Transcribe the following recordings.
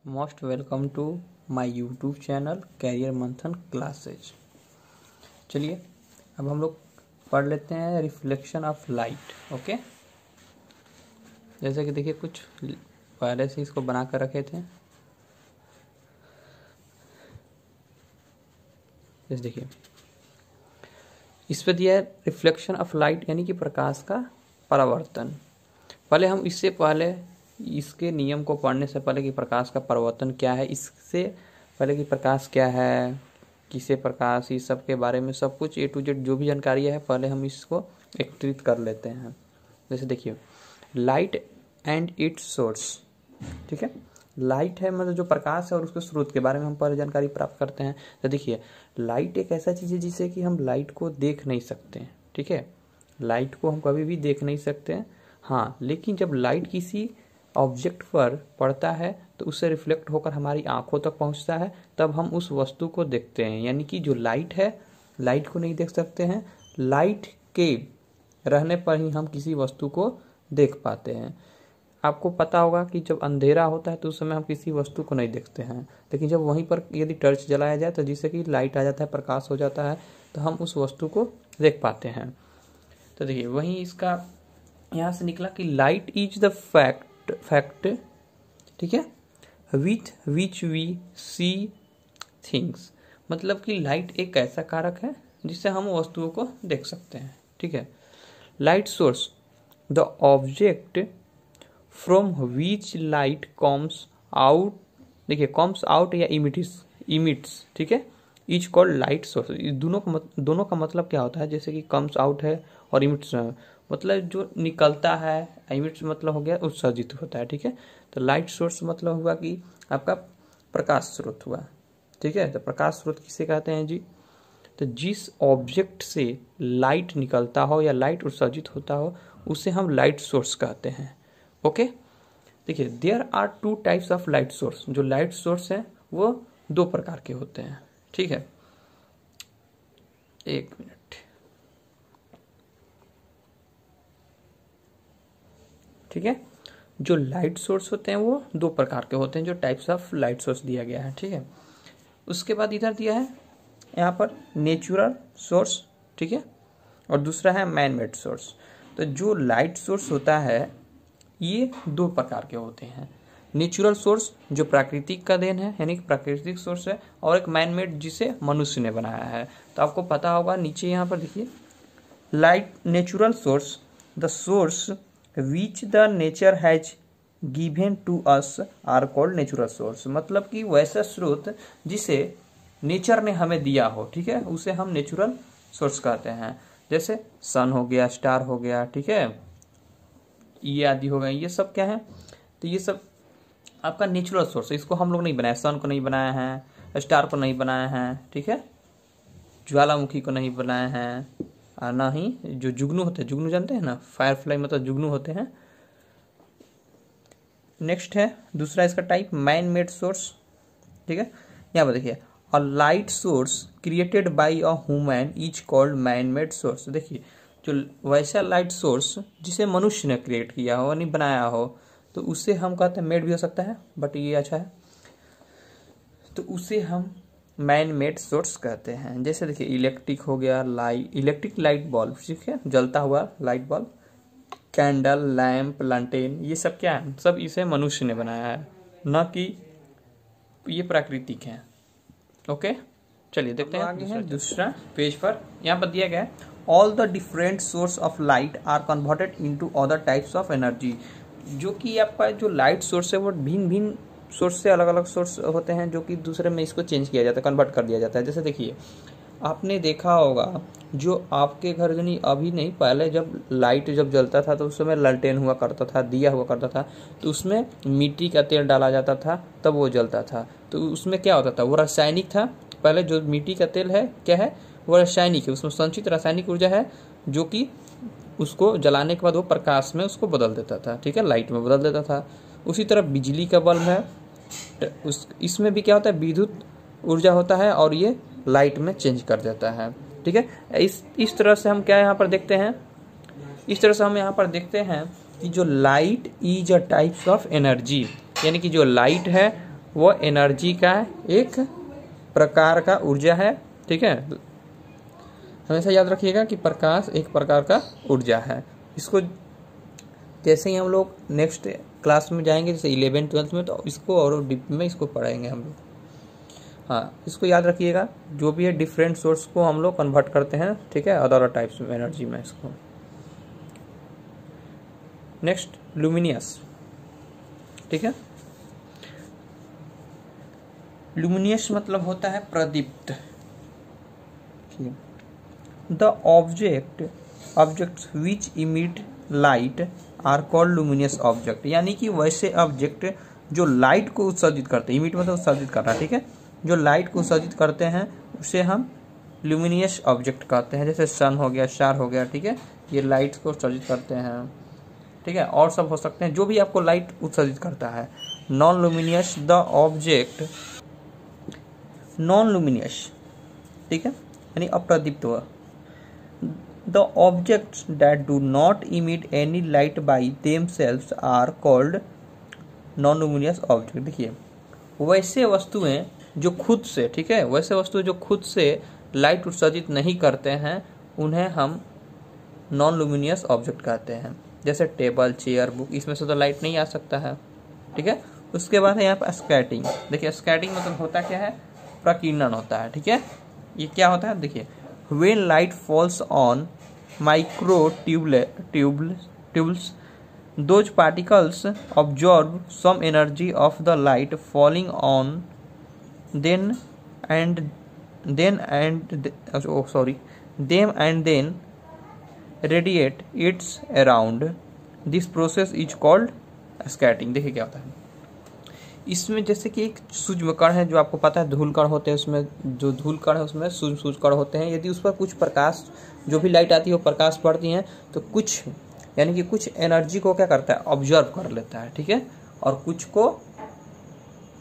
Most welcome to my YouTube channel career Manthan classes. चलिए अब हम लोग पढ़ लेते हैं रिफ्लेक्शन ऑफ लाइट। ओके, जैसे कि देखिए कुछ पहले से इसको बना कर रखे थे। जैसे देखिए इस पे दिया है रिफ्लेक्शन ऑफ लाइट यानी कि प्रकाश का परावर्तन। पहले हम इससे पहले इसके नियम को पढ़ने से पहले कि प्रकाश का परावर्तन क्या है, इससे पहले कि प्रकाश क्या है, किसे प्रकाश, इस सब के बारे में सब कुछ A to Z जो भी जानकारी है पहले हम इसको एकत्रित कर लेते हैं। जैसे देखिए लाइट एंड इट्स सोर्स, ठीक है। लाइट है मतलब जो प्रकाश है और उसके स्रोत के बारे में हम पहले जानकारी प्राप्त करते हैं। तो देखिए लाइट एक ऐसा चीज़ है जिसे कि हम लाइट को देख नहीं सकते, ठीक है। लाइट को हम कभी भी देख नहीं सकते हैं, हाँ, लेकिन जब लाइट किसी ऑब्जेक्ट पर पड़ता है तो उससे रिफ्लेक्ट होकर हमारी आंखों तक पहुंचता है, तब हम उस वस्तु को देखते हैं। यानी कि जो लाइट है, लाइट को नहीं देख सकते हैं, लाइट के रहने पर ही हम किसी वस्तु को देख पाते हैं। आपको पता होगा कि जब अंधेरा होता है तो उस समय हम किसी वस्तु को नहीं देखते हैं, लेकिन जब वहीं पर यदि टॉर्च जलाया जाए तो जिससे कि लाइट आ जाता है, प्रकाश हो जाता है, तो हम उस वस्तु को देख पाते हैं। तो देखिए वहीं इसका यहाँ से निकला कि लाइट इज द फैक्ट, ठीक है, with which we see things. मतलब कि लाइट एक ऐसा कारक है जिससे हम वस्तुओं को देख सकते हैं, ठीक है। Light source the object from which light comes out, देखिए कम्स आउट या इमिट्स, ठीक है, इज कॉल्ड लाइट सोर्स। दोनों का मतलब क्या होता है, जैसे कि कम्स आउट है और इमिट्स मतलब जो निकलता है, इमिट्स मतलब हो गया उत्सर्जित होता है, ठीक है। तो लाइट सोर्स मतलब हुआ कि आपका प्रकाश स्रोत हुआ, ठीक है। तो प्रकाश स्रोत किसे कहते हैं जी, तो जिस ऑब्जेक्ट से लाइट निकलता हो या लाइट उत्सर्जित होता हो उसे हम लाइट सोर्स कहते हैं। ओके, देखिए there are two types of light source. जो लाइट सोर्स है वो दो प्रकार के होते हैं, ठीक है। एक मिनट, ठीक है। जो लाइट सोर्स होते हैं वो दो प्रकार के होते हैं, जो टाइप्स ऑफ लाइट सोर्स दिया गया है, ठीक है। उसके बाद इधर दिया है यहाँ पर नेचुरल सोर्स, ठीक है, और दूसरा है मैन मेड सोर्स। तो जो लाइट सोर्स होता है ये दो प्रकार के होते हैं। नेचुरल सोर्स जो प्राकृतिक का देन है यानी कि प्राकृतिक सोर्स है, और एक मैन मेड जिसे मनुष्य ने बनाया है। तो आपको पता होगा नीचे यहाँ पर देखिए light natural source the source which the nature has given to us are called natural source. मतलब कि वैसा स्रोत जिसे नेचर ने हमें दिया हो, ठीक है, उसे हम नेचुरल सोर्स कहते हैं। जैसे सन हो गया, स्टार हो गया, ठीक है, ये आदि हो गए, ये सब क्या है, तो ये सब आपका नेचुरल सोर्स है। इसको हम लोग नहीं बनाया, सन को नहीं बनाया है, स्टार को नहीं बनाया है, ठीक है, ज्वालामुखी को नहीं बनाया है, और ना ही जो जुगनू होते हैं, जुगनू जानते हैं ना, फायरफ्लाई मतलब जुगनू होते हैं। नेक्स्ट है दूसरा इसका टाइप मैन मेड सोर्स, ठीक है। यहाँ पर देखिए a light source created by a human is called man made source. देखिए जो वैसा लाइट सोर्स जिसे मनुष्य ने क्रिएट किया हो, नहीं बनाया हो, तो उसे हम कहते हैं, मेड भी हो सकता है बट ये अच्छा है, तो उसे हम मैन मेड सोर्स कहते हैं। जैसे देखिए इलेक्ट्रिक हो गया, इलेक्ट्रिक लाइट बल्ब, ठीक है, जलता हुआ लाइट बल्ब, कैंडल, लैंप, लैंटेन, ये सब क्या है, सब इसे मनुष्य ने बनाया है, न कि ये प्राकृतिक है। ओके, चलिए देखते हैं आगे है दूसरा पेज पर। यहाँ पर दिया गया है all the different source of light are converted into other types of energy. जो कि आपका जो लाइट सोर्स है वो भिन्न भिन्न सोर्स से अलग अलग सोर्स होते हैं, जो कि दूसरे में इसको चेंज किया जाता है, कन्वर्ट कर दिया जाता है। जैसे देखिए आपने देखा होगा जो आपके घर नहीं, अभी नहीं, पहले जब लाइट जब जलता था तो उस समय लालटेन हुआ करता था, दिया हुआ करता था, तो उसमें मिट्टी का तेल डाला जाता था तब वो जलता था। तो उसमें क्या होता था, वो रासायनिक था। पहले जो मिट्टी का तेल है क्या है, वो रासायनिक है, उसमें संचित रासायनिक ऊर्जा है जो कि उसको जलाने के बाद वो प्रकाश में उसको बदल देता था, ठीक है, लाइट में बदल देता था। उसी तरह बिजली का बल्ब है, इसमें भी क्या होता है, विद्युत ऊर्जा होता है और ये लाइट में चेंज कर देता है, ठीक है। इस तरह से हम क्या यहाँ पर देखते हैं, इस तरह से हम यहाँ पर देखते हैं कि जो light is a types of energy, यानी कि जो लाइट है वो एनर्जी का एक प्रकार का ऊर्जा है। ठीक है, हमेशा याद रखिएगा कि प्रकाश एक प्रकार का ऊर्जा है। इसको जैसे ही हम लोग नेक्स्ट क्लास में जाएंगे, जैसे 11th-12th में, तो इसको और डीप में इसको पढ़ाएंगे हम लोग। हाँ, इसको याद रखिएगा, जो भी है डिफरेंट सोर्स को हम लोग कन्वर्ट करते हैं। ठीक है, अदर टाइप्स ऑफ एनर्जी में इसको। Next luminous. ठीक है, लुमिनियस मतलब होता है प्रदीप्त। The objects which emit light are called luminous object. यानी कि वैसे ऑब्जेक्ट जो लाइट को उत्सर्जित करते हैं, इमिट मतलब उत्सर्जित करना। ठीक है, जो लाइट को उत्सर्जित करते हैं उसे हम लुमिनियस ऑब्जेक्ट कहते हैं। जैसे सन हो गया, स्टार हो गया। ठीक है, ये लाइट को उत्सर्जित करते हैं। ठीक है, और सब हो सकते हैं जो भी आपको लाइट उत्सर्जित करता है। Non luminous the object, non luminous, ठीक है, यानी अप्रदीप्त हुआ। The objects that do not emit any light by themselves are called non luminous object. देखिए, वैसे वस्तुएं जो खुद से, ठीक है, वैसे वस्तुएं जो खुद से लाइट उत्सर्जित नहीं करते हैं उन्हें हम नॉन लुमिनियस ऑब्जेक्ट कहते हैं। जैसे टेबल, चेयर, बुक, इसमें से तो लाइट नहीं आ सकता है। ठीक है, उसके बाद है यहाँ पर स्कैटरिंग। देखिए, स्कैटरिंग मतलब होता क्या है, प्रकीर्णन होता है। ठीक है, ये क्या होता है, देखिए, when light falls on micro tubes those particles absorb some energy of the light falling on them and then radiate its around. This process is called scattering. देखिए क्या होता है इसमें, जैसे कि एक सूक्ष्म कण है, जो आपको पता है धूल कण होते हैं, उसमें जो धूल कण है उसमें सूक्ष्म कण होते हैं। यदि उस पर कुछ प्रकाश, जो भी लाइट आती है वो प्रकाश पड़ती है, तो कुछ यानी कि कुछ एनर्जी को क्या करता है, ऑब्जर्व कर लेता है। ठीक है, और कुछ को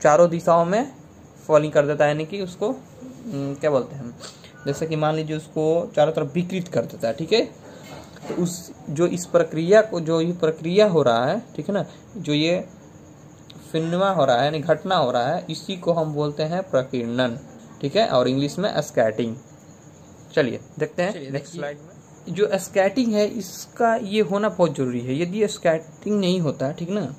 चारों दिशाओं में फॉलिंग कर देता है, यानी कि उसको क्या बोलते हैं हम, जैसे कि मान लीजिए उसको चारों तरफ विकृत कर देता है। ठीक है, तो उस जो इस प्रक्रिया को, जो ये प्रक्रिया हो रहा है, ठीक है ना, जो ये फिनोमेना हो रहा है, यानी घटना हो रहा है, इसी को हम बोलते हैं प्रकीर्णन। ठीक है, और इंग्लिश में स्कैटरिंग। चलिए देखते हैं नेक्स्ट स्लाइड में। जो स्कैटरिंग है इसका ये होना बहुत जरूरी है। यदि स्कैटरिंग नहीं होता, ठीक ना,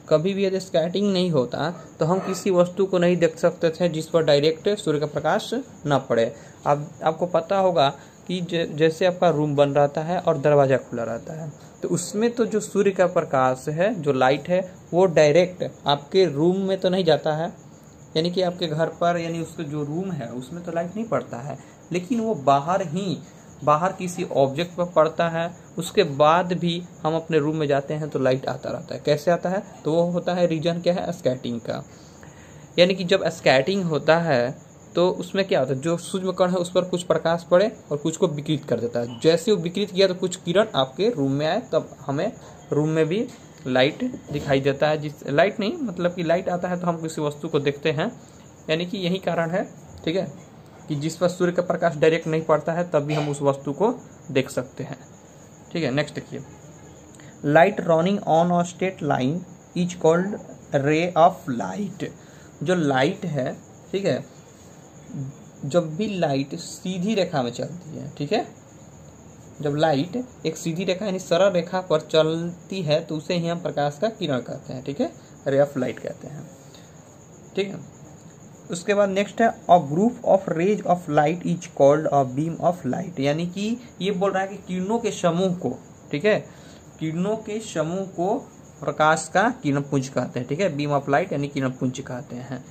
कभी भी यदि स्कैटरिंग नहीं होता तो हम किसी वस्तु को नहीं देख सकते थे जिस पर डायरेक्ट सूर्य का प्रकाश न पड़े। अब आपको पता होगा कि जैसे आपका रूम बन रहता है और दरवाज़ा खुला रहता है, तो उसमें तो जो सूर्य का प्रकाश है, जो लाइट है, वो डायरेक्ट आपके रूम में तो नहीं जाता है, यानी कि आपके घर पर, यानी उसका जो रूम है उसमें तो लाइट नहीं पड़ता है, लेकिन वो बाहर किसी ऑब्जेक्ट पर पड़ता है। उसके बाद भी हम अपने रूम में जाते हैं तो लाइट आता रहता है। कैसे आता है, तो वो होता है रीजन क्या है, स्कैटरिंग का। यानी कि जब स्कैटरिंग होता है तो उसमें क्या होता है, जो सूक्ष्म कण है उस पर कुछ प्रकाश पड़े और कुछ को विकृत कर देता है। जैसे वो विकृत किया तो कुछ किरण आपके रूम में आए, तब हमें रूम में भी लाइट दिखाई देता है। जिस लाइट नहीं मतलब कि लाइट आता है तो हम किसी वस्तु को देखते हैं, यानी कि यही कारण है, ठीक है, कि जिस पर सूर्य का प्रकाश डायरेक्ट नहीं पड़ता है तब भी हम उस वस्तु को देख सकते हैं। ठीक है, नेक्स्ट देखिए, light running on a straight line is called ray of light. जो लाइट है, ठीक है, जब भी लाइट सीधी रेखा में चलती है, ठीक है, जब लाइट एक सीधी रेखा यानी सरल रेखा पर चलती है तो उसे ही हम प्रकाश का किरण कहते हैं। ठीक है, रे ऑफ लाइट कहते हैं। ठीक है, उसके बाद नेक्स्ट है, a group of rays of light is called a beam of light. यानी कि ये बोल रहा है कि किरणों के समूह को, ठीक है, किरणों के समूह को प्रकाश का किरण पुंज कहते हैं। ठीक है, बीम ऑफ लाइट यानी किरण पुंज कहते हैं।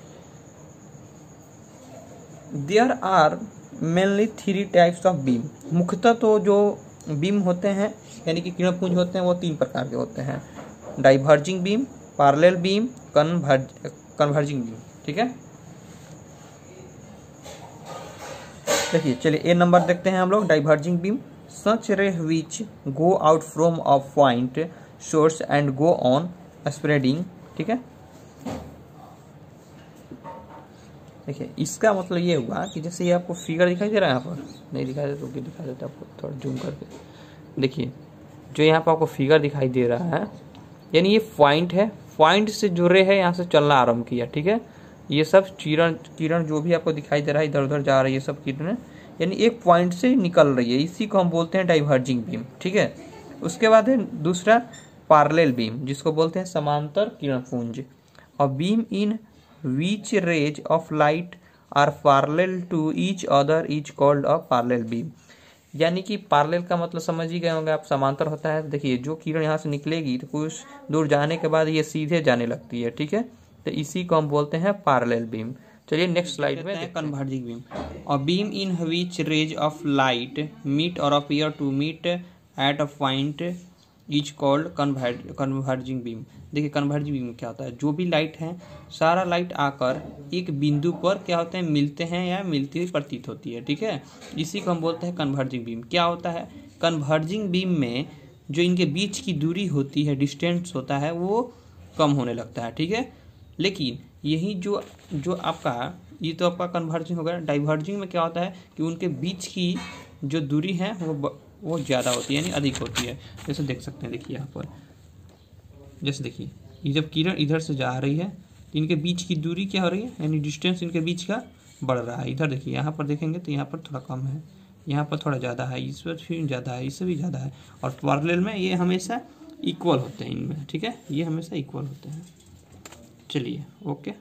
There are mainly 3 types of beam. मुख्यतः तो जो बीम होते हैं यानी कि किरण पुंज होते हैं वो 3 प्रकार के होते हैं, diverging beam, parallel beam, converging beam. ठीक है, देखिए, चलिए ए नंबर देखते हैं हम लोग, diverging beam. Such ray which go out from a point source and go on spreading. ठीक है, देखिए इसका मतलब ये हुआ कि जैसे ये आपको फिगर दिखाई दे रहा है, यहाँ पर नहीं दिखाई देता तो दिखा देता आपको थोड़ा जूम करके। देखिए जो यहाँ पर आपको फिगर दिखाई दे रहा है, यानी ये पॉइंट है, पॉइंट से जुड़े है यहाँ से चलना आरंभ किया। ठीक है, ये सब किरण जो भी आपको दिखाई दे रहा है इधर उधर जा रही है, सब किरण यानी एक पॉइंट से निकल रही है, इसी को हम बोलते हैं डाइवर्जिंग बीम। ठीक है, उसके बाद है दूसरा पैरेलल बीम, जिसको बोलते हैं समांतर किरणपुंज। और beam in which rays of light are parallel to each other is called a parallel beam. यानी कि पैरेलल का मतलब समझ ही गए होंगे आप, समांतर होता है। देखिए जो किरण यहाँ से निकलेगी तो कुछ दूर जाने के बाद ये सीधे जाने लगती है। ठीक है, तो इसी को हम बोलते हैं पैरेलल बीम। चलिए नेक्स्ट स्लाइड में देखते हैं कन्वर्जिंग बीम। और beam in which rays of light meet और appear to meet at a point is called converging beam. देखिए कन्वर्जिंग बीम क्या होता है, जो भी लाइट है सारा लाइट आकर एक बिंदु पर क्या होते हैं, मिलते हैं या मिलती हुई प्रतीत होती है। ठीक है, इसी को हम बोलते हैं कन्वर्जिंग बीम। क्या होता है, कन्वर्जिंग बीम में जो इनके बीच की दूरी होती है, डिस्टेंस होता है, वो कम होने लगता है। ठीक है, लेकिन यही जो आपका ये तो आपका कन्वर्जिंग हो गया। डाइवर्जिंग में क्या होता है कि उनके बीच की जो दूरी है वो ज़्यादा होती है, यानी अधिक होती है। जैसे देख सकते हैं, देखिए यहाँ पर जैसे देखिए ये जब किरण इधर से जा रही है तो इनके बीच की दूरी क्या हो रही है, यानी डिस्टेंस इनके बीच का बढ़ रहा है। इधर देखिए यहाँ पर देखेंगे तो यहाँ पर थोड़ा कम है, यहाँ पर थोड़ा ज़्यादा है, इस पर फिर ज़्यादा है, इससे भी ज़्यादा है। और पैरेलल में ये हमेशा इक्वल होते हैं इनमें। ठीक है, ये हमेशा इक्वल होते हैं। चलिए ओके।